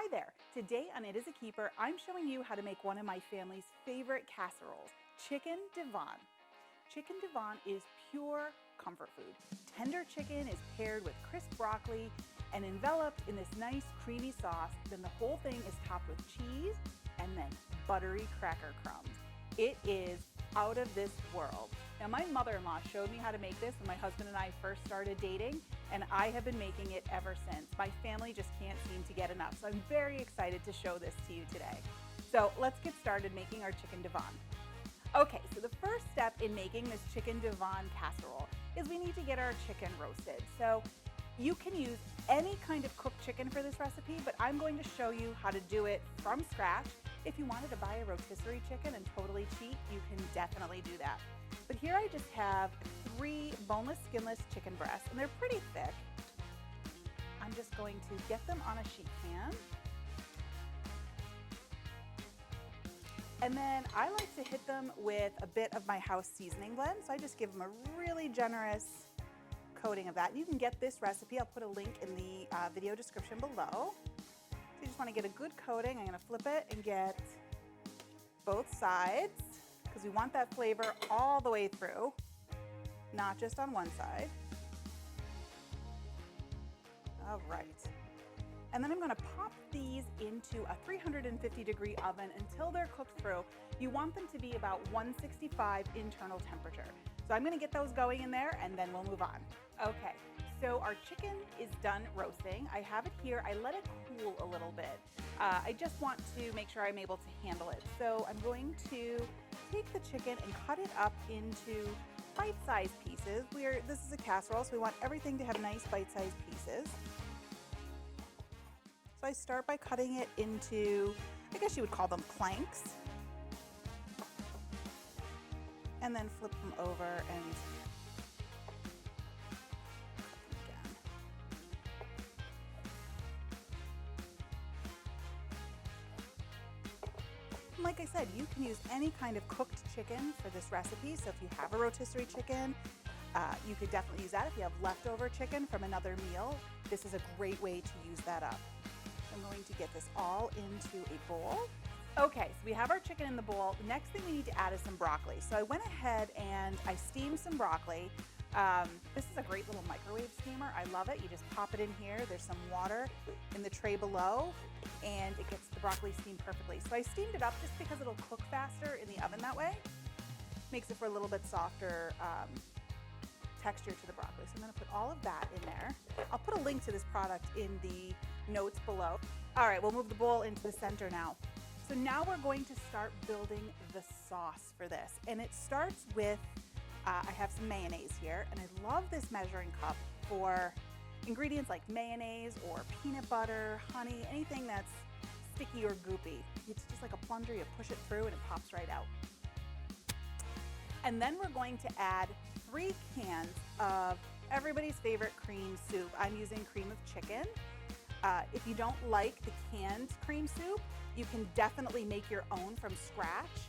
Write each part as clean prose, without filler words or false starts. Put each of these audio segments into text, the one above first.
Hi there. Today on It Is a Keeper, I'm showing you how to make one of my family's favorite casseroles, Chicken Divan. Chicken Divan is pure comfort food. Tender chicken is paired with crisp broccoli and enveloped in this nice creamy sauce. Then the whole thing is topped with cheese and then buttery cracker crumbs. It is out of this world. Now, my mother-in-law showed me how to make this when my husband and I first started dating, and I have been making it ever since. My family just can't seem to get enough, so I'm very excited to show this to you today. So let's get started making our chicken divan. Okay, so the first step in making this chicken divan casserole is we need to get our chicken roasted. So you can use any kind of cooked chicken for this recipe, but I'm going to show you how to do it from scratch. If you wanted to buy a rotisserie chicken and totally cheat, you can definitely do that. But here I just have 3 boneless, skinless chicken breasts, and they're pretty thick. I'm just going to get them on a sheet pan. And then I like to hit them with a bit of my house seasoning blend, so I just give them a really generous coating of that. You can get this recipe, I'll put a link in the video description below. So you just want to get a good coating. I'm going to flip it and get both sides because we want that flavor all the way through, not just on one side. All right. And then I'm going to pop these into a 350-degree oven until they're cooked through. You want them to be about 165 internal temperature. So I'm going to get those going in there and then we'll move on. Okay, so our chicken is done roasting. I have it here. I let it cool a little bit. I just want to make sure I'm able to handle it. So I'm going to take the chicken and cut it up into bite-sized pieces. This is a casserole, so we want everything to have nice bite-sized pieces. So I start by cutting it into, I guess you would call them planks. And then flip them over and cut them again. And like I said, you can use any kind of cooked chicken for this recipe. So if you have a rotisserie chicken, you could definitely use that. If you have leftover chicken from another meal, this is a great way to use that up. I'm going to get this all into a bowl. Okay, so we have our chicken in the bowl. The next thing we need to add is some broccoli. So I went ahead and I steamed some broccoli. This is a great little microwave steamer. I love it. You just pop it in here. There's some water in the tray below and it gets the broccoli steamed perfectly. So I steamed it up just because it'll cook faster in the oven that way. Makes it for a little bit softer texture to the broccoli. So I'm going to put all of that in there. I'll put a link to this product in the notes below. All right, we'll move the bowl into the center now. So now we're going to start building the sauce for this. And it starts with, I have some mayonnaise here, and I love this measuring cup for ingredients like mayonnaise or peanut butter, honey, anything that's sticky or goopy. It's just like a plunger, you push it through and it pops right out. And then we're going to add 3 cans of everybody's favorite cream soup. I'm using cream of chicken. If you don't like the canned cream soup, you can definitely make your own from scratch.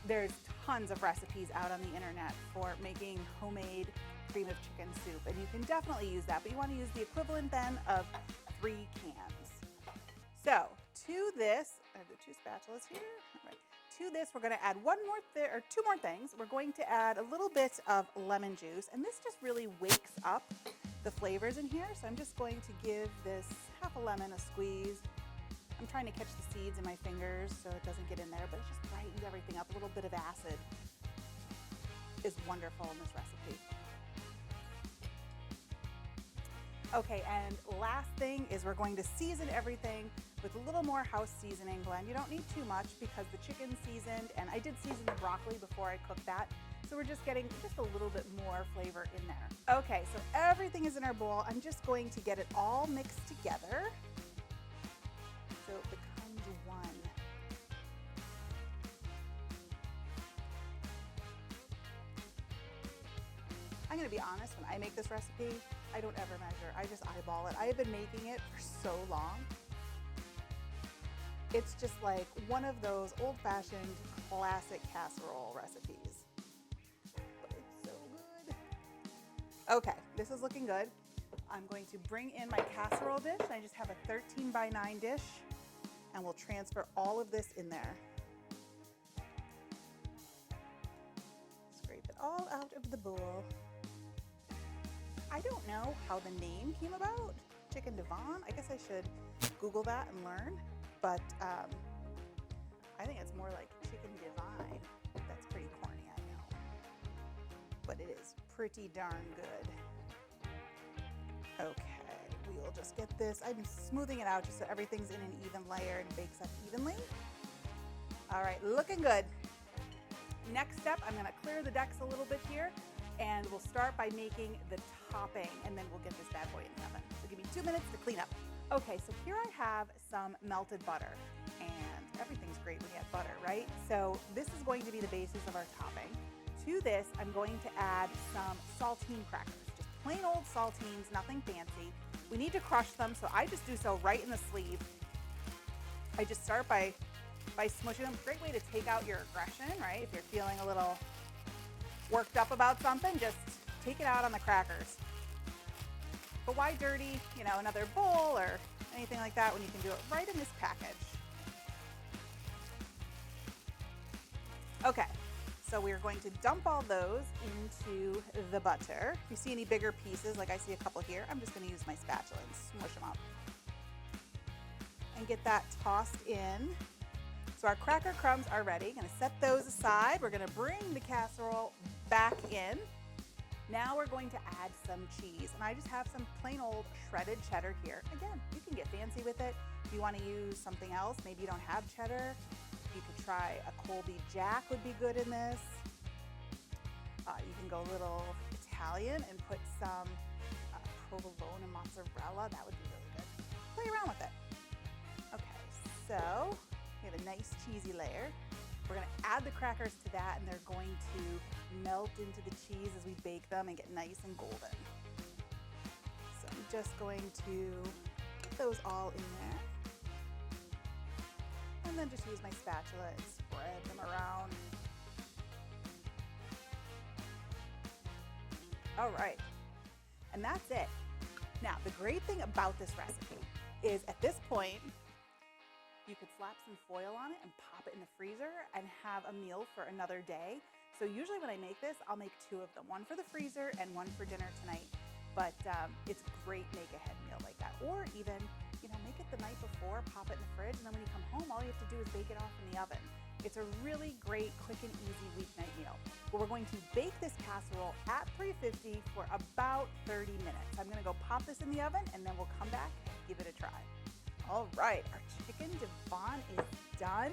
There's tons of recipes out on the internet for making homemade cream of chicken soup, and you can definitely use that, but you want to use the equivalent then of 3 cans. So to this, I have the 2 spatulas here. All right. To this, we're going to add 2 more things. We're going to add a little bit of lemon juice, and this just really wakes up the flavors in here. So I'm just going to give this half a lemon a squeeze. I'm trying to catch the seeds in my fingers so it doesn't get in there, but it just brightens everything up. A little bit of acid is wonderful in this recipe. Okay, and last thing is we're going to season everything with a little more house seasoning blend. You don't need too much because the chicken's seasoned, and I did season the broccoli before I cooked that. So we're just getting just a little bit more flavor in there. Okay, so everything is in our bowl. I'm just going to get it all mixed together so it becomes one. I'm gonna be honest, when I make this recipe, I don't ever measure. I just eyeball it. I have been making it for so long. It's just like one of those old-fashioned classic casserole recipes. But it's so good. Okay, this is looking good. I'm going to bring in my casserole dish. I just have a 13 by 9 dish. and we'll transfer all of this in there. Scrape it all out of the bowl. I don't know how the name came about, Chicken Divan. I guess I should Google that and learn, but I think it's more like Chicken Divine. That's pretty corny, I know, but it is pretty darn good. Okay, we will just get this. I'm smoothing it out just so everything's in an even layer and bakes up evenly. All right, looking good. Next step, I'm gonna clear the decks a little bit here, and we'll start by making the topping, and then we'll get this bad boy in the oven. So give me 2 minutes to clean up. Okay, so here I have some melted butter, and everything's great when you have butter, right? So this is going to be the basis of our topping. To this, I'm going to add some saltine crackers, just plain old saltines, nothing fancy. We need to crush them, so I just do so right in the sleeve. I just start by smushing them. Great way to take out your aggression, right? If you're feeling a little worked up about something, just take it out on the crackers. But why dirty, another bowl or anything like that when you can do it right in this package? Okay, so we're going to dump all those into the butter. If you see any bigger pieces, like I see a couple here, I'm just going to use my spatula and smush them up. And get that tossed in. So our cracker crumbs are ready. Going to set those aside. We're going to bring the casserole back in. Now we're going to add some cheese, and I just have some plain old shredded cheddar here. Again, you can get fancy with it. If you want to use something else, maybe you don't have cheddar, you could try a Colby Jack would be good in this. You can go a little Italian and put some provolone and mozzarella. That would be really good. Play around with it. Okay, so we have a nice cheesy layer. We're going to add the crackers to that, and they're going to melt into the cheese as we bake them and get nice and golden. So I'm just going to get those all in there. And then just use my spatula and spread them around. All right, and that's it. Now, the great thing about this recipe is at this point, you could slap some foil on it and pop it in the freezer and have a meal for another day. So usually when I make this, I'll make 2 of them, one for the freezer and one for dinner tonight. But it's a great make-ahead meal like that. Or even, make it the night before, pop it in the fridge, and then when you come home, all you have to do is bake it off in the oven. It's a really great, quick and easy weeknight meal. But we're going to bake this casserole at 350 for about 30 minutes. I'm gonna go pop this in the oven, and then we'll come back and give it a try. All right, our Chicken Divan is done.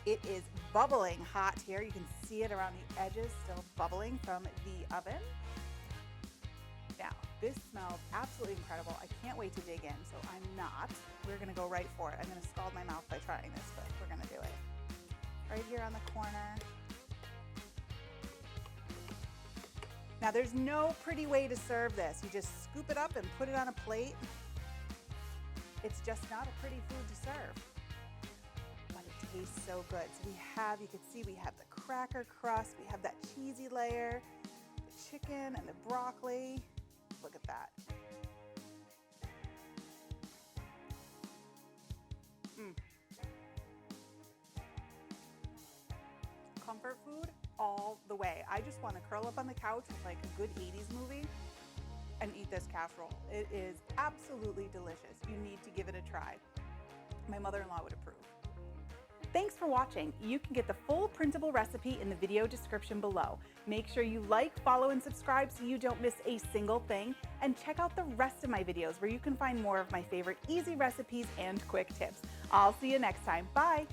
It is bubbling hot here. You can see it around the edges, still bubbling from the oven. Now, this smells absolutely incredible. I can't wait to dig in, so I'm not. We're gonna go right for it. I'm gonna scald my mouth by trying this, but we're gonna do it. Right here on the corner. Now, there's no pretty way to serve this. You just scoop it up and put it on a plate. It's just not a pretty food to serve, but it tastes so good. So you can see we have the cracker crust, we have that cheesy layer, the chicken and the broccoli. Look at that. Comfort food all the way. I just want to curl up on the couch with like a good 80s movie and eat this casserole. It is absolutely delicious. You need to give it a try. My mother-in-law would approve. Thanks for watching. You can get the full printable recipe in the video description below. Make sure you like, follow, and subscribe so you don't miss a single thing. And check out the rest of my videos where you can find more of my favorite easy recipes and quick tips. I'll see you next time. Bye.